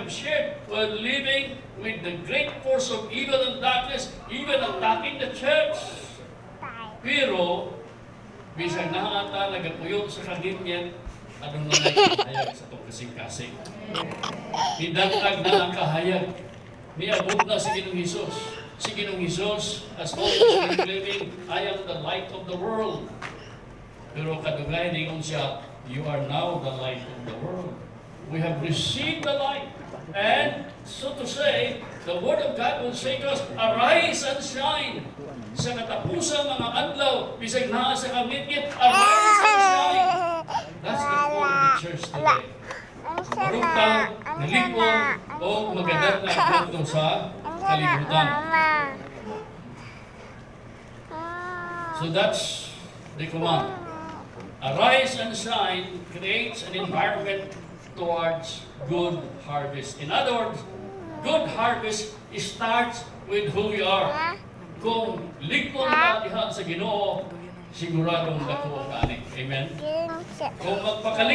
have shared while living with the great force of evil and darkness, even attacking the church. Pero, bisag na ata nagapuyo sa kaginyan, anong nangyayayag sa itong kasing-kasing. Hidantag na ang kahayag. Niabot na si Ginoong Hesus. Si Ginoong Hesus, as always living, I am the light of the world. Pero kadugay ningon siya, you are now the light of the world. We have received the light. And so to say, the Word of God will say to us, arise and shine. Sa katapusan mga adlaw, bisag naa sa kamit-kit, arise and shine. That's the call of the church today. Marugtang, nalipon, o magandang na ito sa kalibutan. So that's the command. Arise and shine creates an environment towards good harvest. In other words, good harvest starts with who we are. Kung likod na diha sa Ginoo, siguradong dako ang ani. Amen? Kung magpakali